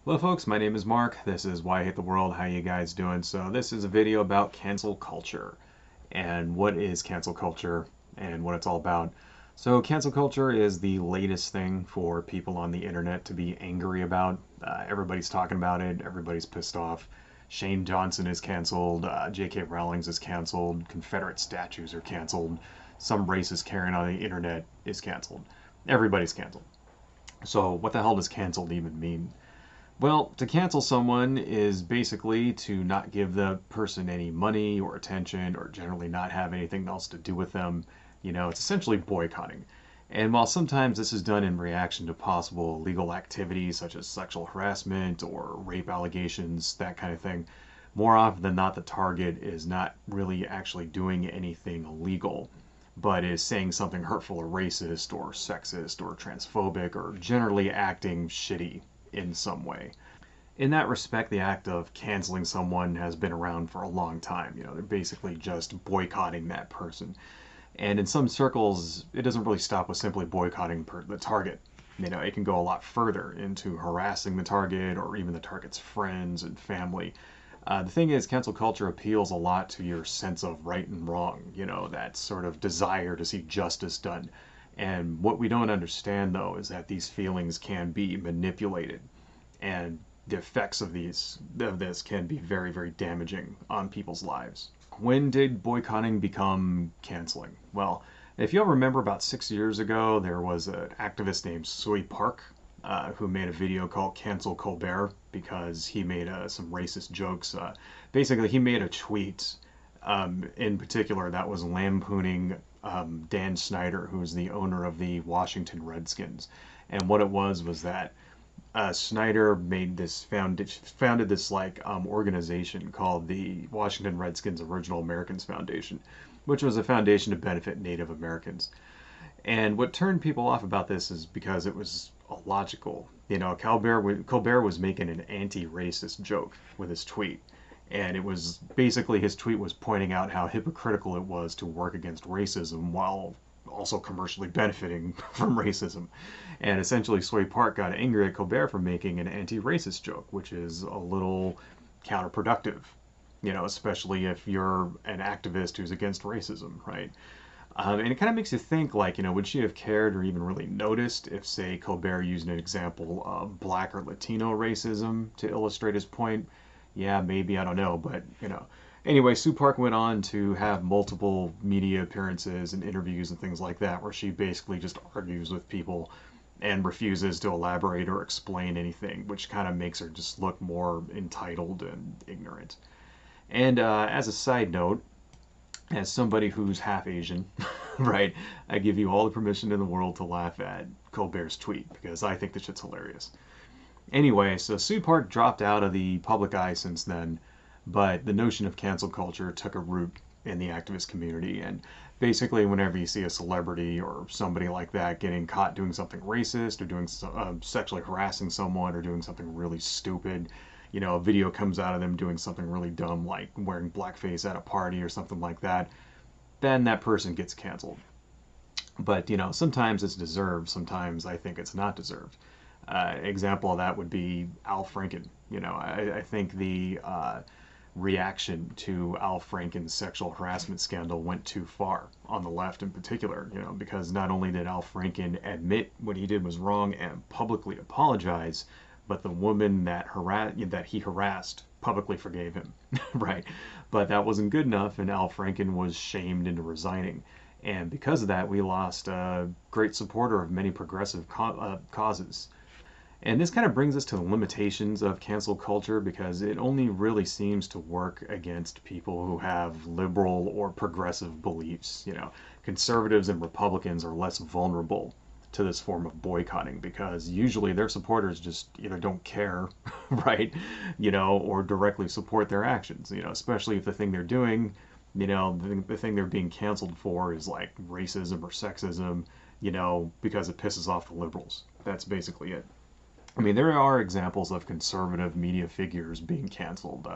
Hello folks, my name is Mark. This is Why I Hate the World. How you guys doing? So this is a video about cancel culture and what is cancel culture and what it's all about. So cancel culture is the latest thing for people on the internet to be angry about. Everybody's talking about it. Everybody's pissed off. Shane Johnson is canceled. J.K. Rowling's is canceled. Confederate statues are canceled. Some racist Karen on the internet is canceled. Everybody's canceled. So what the hell does canceled even mean? Well, to cancel someone is basically to not give the person any money or attention or generally not have anything else to do with them. It's essentially boycotting. And while sometimes this is done in reaction to possible illegal activities such as sexual harassment or rape allegations, that kind of thing, more often than not, the target is not really actually doing anything illegal, but is saying something hurtful or racist or sexist or transphobic or generally acting shitty in some way. In that respect, the act of canceling someone has been around for a long time. They're basically just boycotting that person. And in some circles, it doesn't really stop with simply boycotting the target. It can go a lot further into harassing the target or even the target's friends and family. The thing is, cancel culture appeals a lot to your sense of right and wrong, that sort of desire to see justice done. And what we don't understand, though, is that these feelings can be manipulated, and the effects of this can be very, very damaging on people's lives. When did boycotting become canceling? Well, if you'll remember, about 6 years ago, there was an activist named Soy Park who made a video called Cancel Colbert because he made some racist jokes. Basically, he made a tweet in particular that was lampooning Dan Snyder, who's the owner of the Washington Redskins. And what it was that Snyder made this founded this organization called the Washington Redskins Original Americans Foundation, which was a foundation to benefit Native Americans. And what turned people off about this is because it was illogical. Colbert was making an anti-racist joke with his tweet. And it was basically, his tweet was pointing out how hypocritical it was to work against racism while also commercially benefiting from racism. And essentially, Sway Park got angry at Colbert for making an anti-racist joke, which is a little counterproductive, especially if you're an activist who's against racism, right? And it kind of makes you think, would she have cared or even really noticed if, say, Colbert used an example of black or Latino racism to illustrate his point? Yeah, maybe, I don't know, but, Anyway, Sue Park went on to have multiple media appearances and interviews and things like that, where she basically just argues with people and refuses to elaborate or explain anything, which kind of makes her just look more entitled and ignorant. And as a side note, as somebody who's half Asian, right, I give you all the permission in the world to laugh at Colbert's tweet because I think the shit's hilarious. Anyway, so Sue Park dropped out of the public eye since then, but the notion of cancel culture took a root in the activist community. And basically, whenever you see a celebrity or somebody like that getting caught doing something racist or doing sexually harassing someone or doing something really stupid, a video comes out of them doing something really dumb like wearing blackface at a party or something like that, then that person gets canceled. But, sometimes it's deserved, sometimes I think it's not deserved. Example of that would be Al Franken. I think the reaction to Al Franken's sexual harassment scandal went too far on the left in particular, because not only did Al Franken admit what he did was wrong and publicly apologize, but the woman that he harassed publicly forgave him, right? But that wasn't good enough, and Al Franken was shamed into resigning. And because of that, we lost a great supporter of many progressive causes. And this kind of brings us to the limitations of cancel culture because it only really seems to work against people who have liberal or progressive beliefs. Conservatives and Republicans are less vulnerable to this form of boycotting because usually their supporters just either don't care, right, or directly support their actions, especially if the thing they're doing, the thing they're being canceled for is like racism or sexism, because it pisses off the liberals. That's basically it. I mean, there are examples of conservative media figures being canceled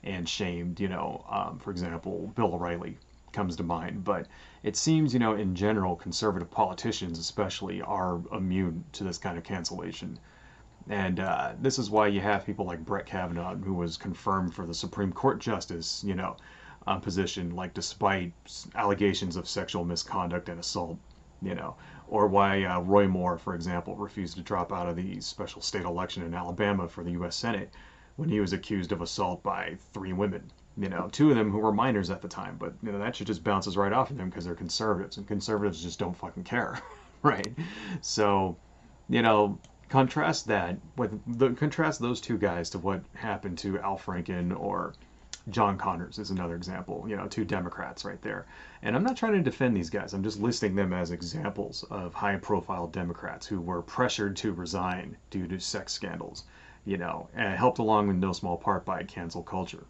and shamed. For example, Bill O'Reilly comes to mind. But it seems, in general, conservative politicians especially are immune to this kind of cancellation. And this is why you have people like Brett Kavanaugh, who was confirmed for the Supreme Court justice, position, like despite allegations of sexual misconduct and assault, you know, or why Roy Moore, for example, refused to drop out of the special state election in Alabama for the U.S. Senate when he was accused of assault by 3 women. Two of them who were minors at the time, but that shit just bounces right off of them because they're conservatives, and conservatives just don't fucking care, right? So, contrast those 2 guys to what happened to Al Franken or John Connors is another example, 2 Democrats right there. And I'm not trying to defend these guys. I'm just listing them as examples of high-profile Democrats who were pressured to resign due to sex scandals, and helped along in no small part by cancel culture.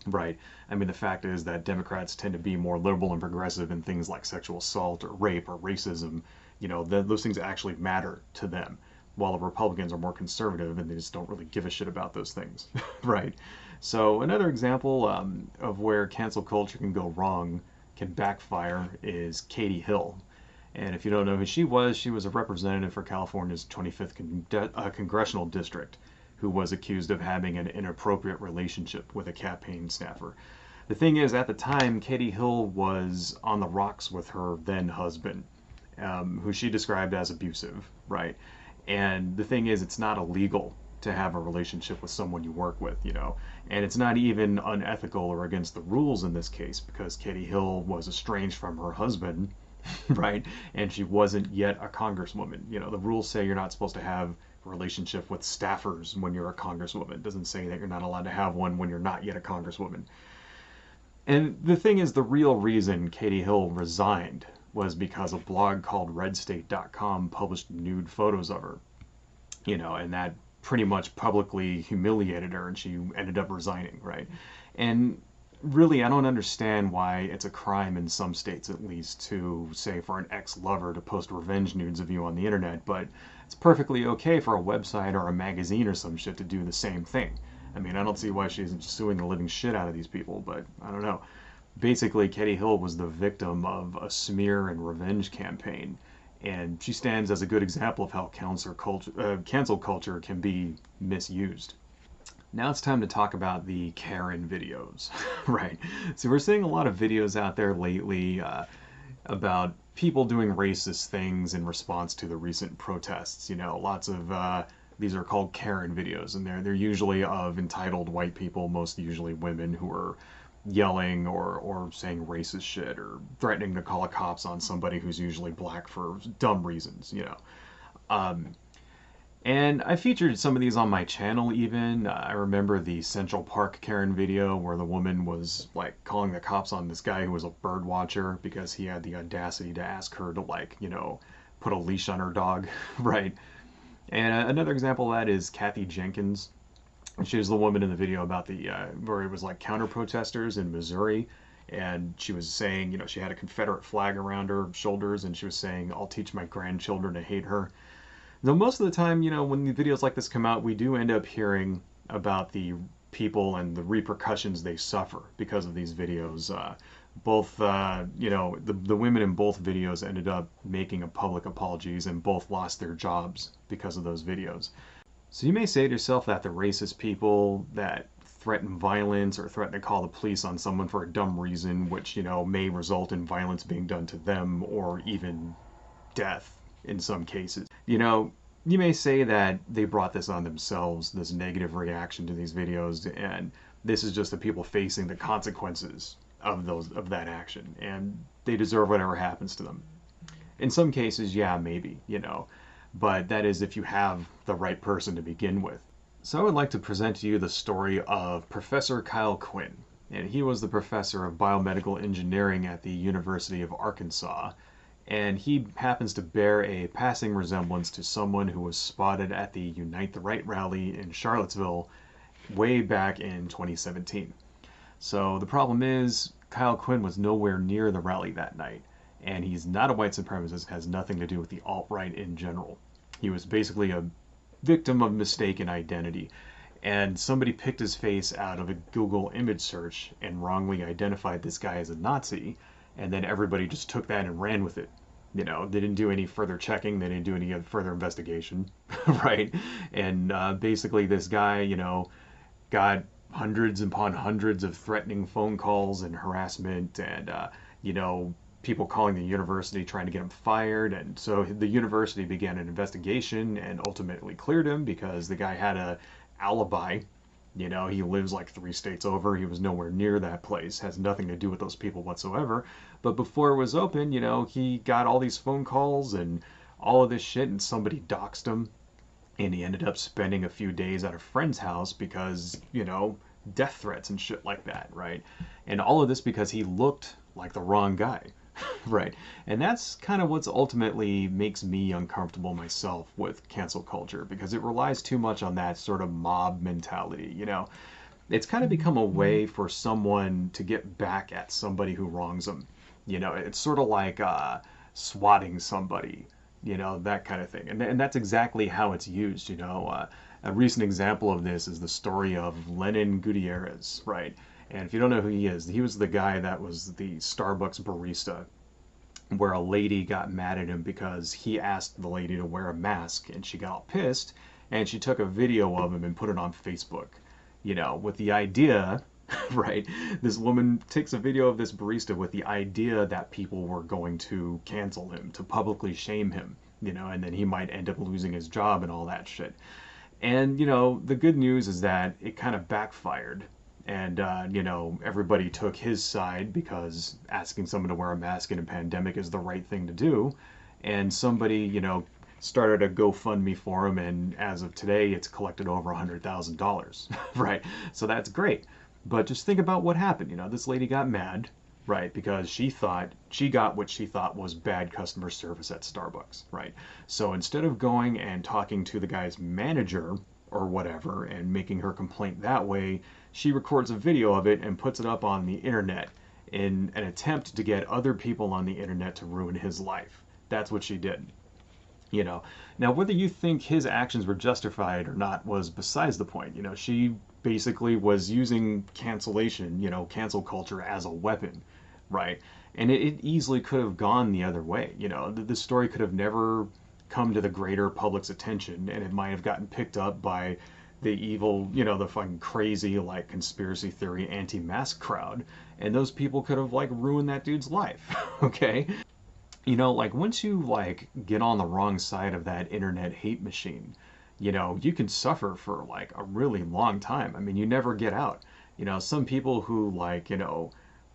Right. I mean, the fact is that Democrats tend to be more liberal and progressive in things like sexual assault or rape or racism. Those things actually matter to them, while the Republicans are more conservative and they just don't really give a shit about those things. Right. So another example of where cancel culture can go wrong, can backfire, is Katy Hill. And if you don't know who she was a representative for California's 25th congressional district, who was accused of having an inappropriate relationship with a campaign staffer. The thing is, at the time, Katy Hill was on the rocks with her then husband, who she described as abusive, right? And the thing is, it's not illegal to have a relationship with someone you work with, and it's not even unethical or against the rules in this case, because Katy Hill was estranged from her husband, right? And she wasn't yet a congresswoman. The rules say you're not supposed to have relationship with staffers when you're a congresswoman. It doesn't say that you're not allowed to have one when you're not yet a congresswoman. And the thing is, the real reason Katy Hill resigned was because a blog called redstate.com published nude photos of her, and that pretty much publicly humiliated her, and she ended up resigning, right? And really, I don't understand why it's a crime in some states, at least, to say for an ex-lover to post revenge nudes of you on the internet, but it's perfectly okay for a website or a magazine or some shit to do the same thing. I mean, I don't see why she's suing the living shit out of these people, but I don't know. Basically, Katy Hill was the victim of a smear and revenge campaign, and she stands as a good example of how cancel culture can be misused. Now it's time to talk about the Karen videos, right? So we're seeing a lot of videos out there lately about people doing racist things in response to the recent protests. Lots of these are called Karen videos, and they're usually of entitled white people, most usually women, who are yelling or saying racist shit or threatening to call the cops on somebody who's usually black for dumb reasons. And I featured some of these on my channel even. I remember the Central Park Karen video where the woman was like calling the cops on this guy who was a bird watcher because he had the audacity to ask her to put a leash on her dog, right? And another example of that is Kathy Jenkins. She was the woman in the video about where it was like counter protesters in Missouri, and she was saying, she had a Confederate flag around her shoulders, and she was saying, "I'll teach my grandchildren to hate her." Though most of the time, when the videos like this come out, we do end up hearing about the people and the repercussions they suffer because of these videos. The women in both videos ended up making public apologies, and both lost their jobs because of those videos. So you may say to yourself that the racist people that threaten violence or threaten to call the police on someone for a dumb reason, which, may result in violence being done to them or even death in some cases. You may say that they brought this on themselves, this negative reaction to these videos, and this is just the people facing the consequences of that action, and they deserve whatever happens to them. In some cases, yeah, maybe, but that is if you have the right person to begin with. So I would like to present to you the story of Professor Kyle Quinn, and he was the professor of biomedical engineering at the University of Arkansas, and he happens to bear a passing resemblance to someone who was spotted at the Unite the Right rally in Charlottesville way back in 2017. So the problem is, Kyle Quinn was nowhere near the rally that night, and he's not a white supremacist, has nothing to do with the alt-right in general. He was basically a victim of mistaken identity, and somebody picked his face out of a Google image search and wrongly identified this guy as a Nazi, and then everybody just took that and ran with it. You know, they didn't do any further checking. They didn't do any further investigation, right? And basically, this guy, you know, got hundreds upon hundreds of threatening phone calls and harassment, and you know, people calling the university trying to get him fired. And so the university began an investigation and ultimately cleared him because the guy had a alibi. You know, he lives like 3 states over. He was nowhere near that place. Has nothing to do with those people whatsoever. But before it was open, you know, he got all these phone calls and all of this shit, and somebody doxed him, and he ended up spending a few days at a friend's house because, you know, death threats and shit like that, right? And all of this because he looked like the wrong guy. Right. And that's kind of what's ultimately makes me uncomfortable myself with cancel culture, because it relies too much on that sort of mob mentality, you know. It's kind of become a way for someone to get back at somebody who wrongs them. You know, it's sort of like swatting somebody, you know, that kind of thing. And that's exactly how it's used, you know. A recent example of this is the story of Lenin Gutierrez, right? And if you don't know who he was the guy that was the Starbucks barista, where a lady got mad at him because he asked the lady to wear a mask, and she got all pissed, and she took a video of him and put it on Facebook, you know, with the idea, right? This woman takes a video of this barista with the idea that people were going to cancel him, to publicly shame him, you know, and then he might end up losing his job and all that shit. And, you know, the good news is that it kind of backfired. And, you know, everybody took his side because asking someone to wear a mask in a pandemic is the right thing to do. And somebody, you know, started a GoFundMe for him. And as of today, it's collected over $100,000, right? So that's great. But just think about what happened. You know, this lady got mad, right? Because she thought she got what she thought was bad customer service at Starbucks, right? So instead of going and talking to the guy's manager or whatever and making her complaint that way, she records a video of it and puts it up on the internet in an attempt to get other people on the internet to ruin his life. That's what she did. You know, now whether you think his actions were justified or not was besides the point. You know, she basically was using cancellation, you know, cancel culture as a weapon, right? And it easily could have gone the other way. You know, the story could have never come to the greater public's attention, and it might have gotten picked up by the evil, you know, the fucking crazy, like, conspiracy theory anti-mask crowd, and those people could have, like, ruined that dude's life. Okay? You know, like, once you, like, get on the wrong side of that internet hate machine, you know, you can suffer for, like, a really long time. I mean, you never get out. You know, some people who, like, you know,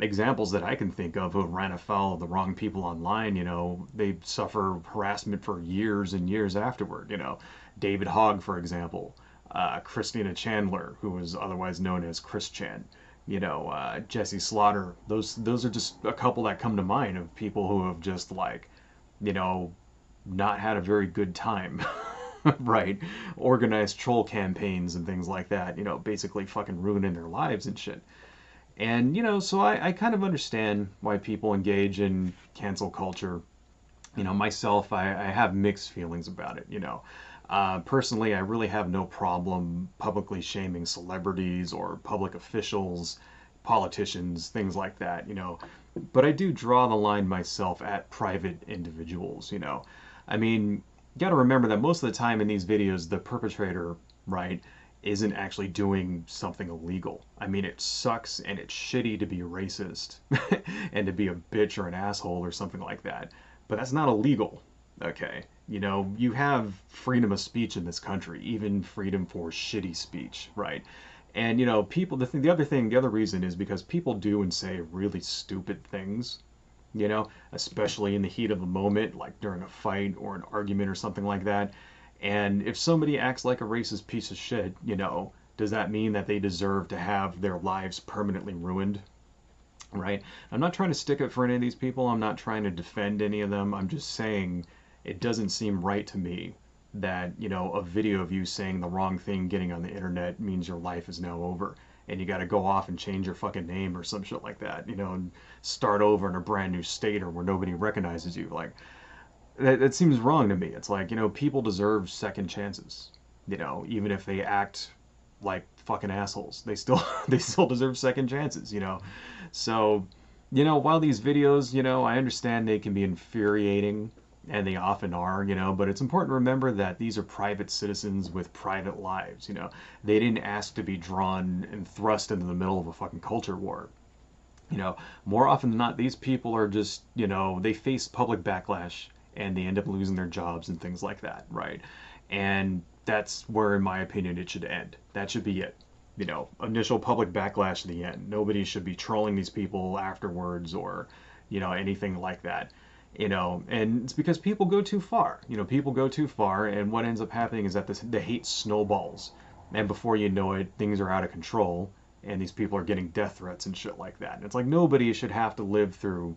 examples that I can think of who ran afoul of the wrong people online, you know, they suffer harassment for years and years afterward. You know, David Hogg, for example, Christina Chandler, who was otherwise known as Chris Chan, you know, Jesse Slaughter. Those are just a couple that come to mind of people who have just, like, you know, not had a very good time. Right? Organized troll campaigns and things like that, you know, basically fucking ruining their lives and shit. And, you know, so I kind of understand why people engage in cancel culture. You know, myself, I have mixed feelings about it, you know. Personally, I really have no problem publicly shaming celebrities or public officials, politicians, things like that, you know. But I do draw the line myself at private individuals, you know. I mean, you got to remember that most of the time in these videos, the perpetrator, right, isn't actually doing something illegal. I mean, it sucks and it's shitty to be racist and to be a bitch or an asshole or something like that. But that's not illegal, okay? You know, you have freedom of speech in this country, even freedom for shitty speech, right? And, you know, people, the other reason is because people do and say really stupid things, you know, especially in the heat of the moment, like during a fight or an argument or something like that. And if somebody acts like a racist piece of shit, you know, does that mean that they deserve to have their lives permanently ruined? Right? I'm not trying to stick up for any of these people. I'm not trying to defend any of them. I'm just saying it doesn't seem right to me that, you know, a video of you saying the wrong thing getting on the internet means your life is now over. And you got to go off and change your fucking name or some shit like that, you know, and start over in a brand new state or where nobody recognizes you. Like, that seems wrong to me. It's like, you know, people deserve second chances. You know, even if they act like fucking assholes, they still deserve second chances, you know. So, while these videos, I understand they can be infuriating, and they often are, but it's important to remember that these are private citizens with private lives, They didn't ask to be drawn and thrust into the middle of a fucking culture war. More often than not, these people are just, they face public backlash and they end up losing their jobs and things like that, right? And that's where, in my opinion, it should end. That should be it. Initial public backlash to the end. Nobody should be trolling these people afterwards or, anything like that. And it's because people go too far. People go too far, and what ends up happening is that the hate snowballs. And before you know it, things are out of control, and these people are getting death threats and shit like that. And it's like nobody should have to live through,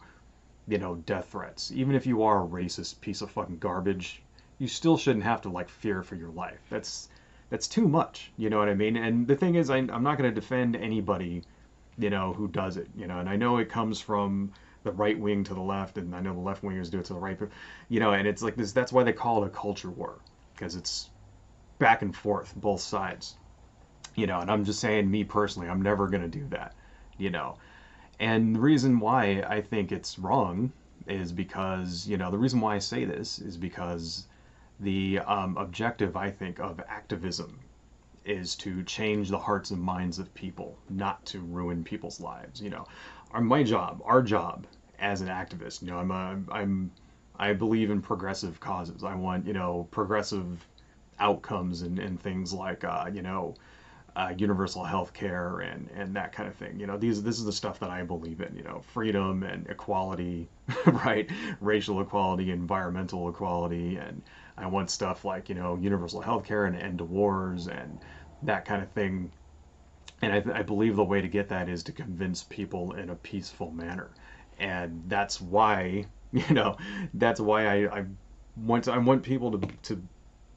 death threats. Even if you are a racist piece of fucking garbage, you still shouldn't have to like fear for your life. That's too much. You know what I mean? And the thing is, I'm not going to defend anybody, who does it. And I know it comes from the right wing to the left, and I know the left wingers do it to the right. And it's like this. That's why they call it a culture war, because it's back and forth, both sides. And I'm just saying, me personally, I'm never going to do that. And the reason why I think it's wrong is because, the reason why I say this is because the objective, I think, of activism is to change the hearts and minds of people, not to ruin people's lives. Our job as an activist, I believe in progressive causes. I want, progressive outcomes and things like, universal health care and that kind of thing. This is the stuff that I believe in, freedom and equality, right? Racial equality, environmental equality, and I want stuff like, universal health care and end to wars and that kind of thing. And I believe the way to get that is to convince people in a peaceful manner. And that's why, that's why I want people to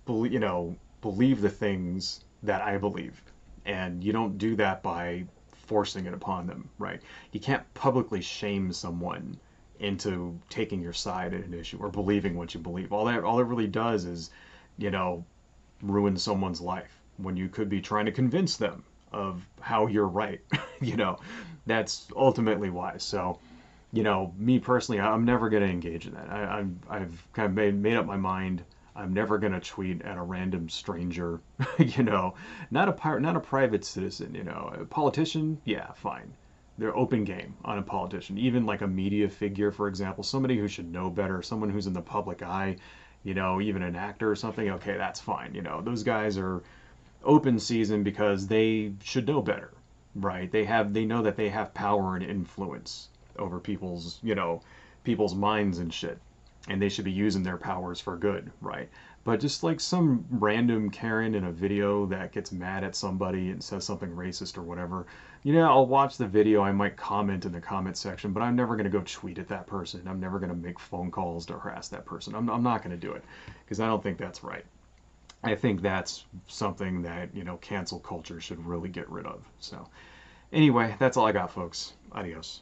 believe, believe the things that I believe. And you don't do that by forcing it upon them, right? You can't publicly shame someone into taking your side in an issue or believing what you believe. All it really does is, ruin someone's life when you could be trying to convince them of how you're right. That's ultimately why. So, me personally, I'm never going to engage in that. I've kind of made up my mind. I'm never going to tweet at a random stranger, not a private citizen, a politician, yeah, fine. They're open game on a politician, even like a media figure, for example, somebody who should know better, someone who's in the public eye, even an actor or something, okay, that's fine. Those guys are open season because they should know better, right? They know that they have power and influence over people's minds and shit, and they should be using their powers for good, right? But just like some random Karen in a video that gets mad at somebody and says something racist or whatever, I'll watch the video, I might comment in the comment section, but I'm never going to go tweet at that person. I'm never going to make phone calls to harass that person. I'm not going to do it because I don't think that's right. I think that's something that, cancel culture should really get rid of. So anyway, that's all I got, folks. Adios.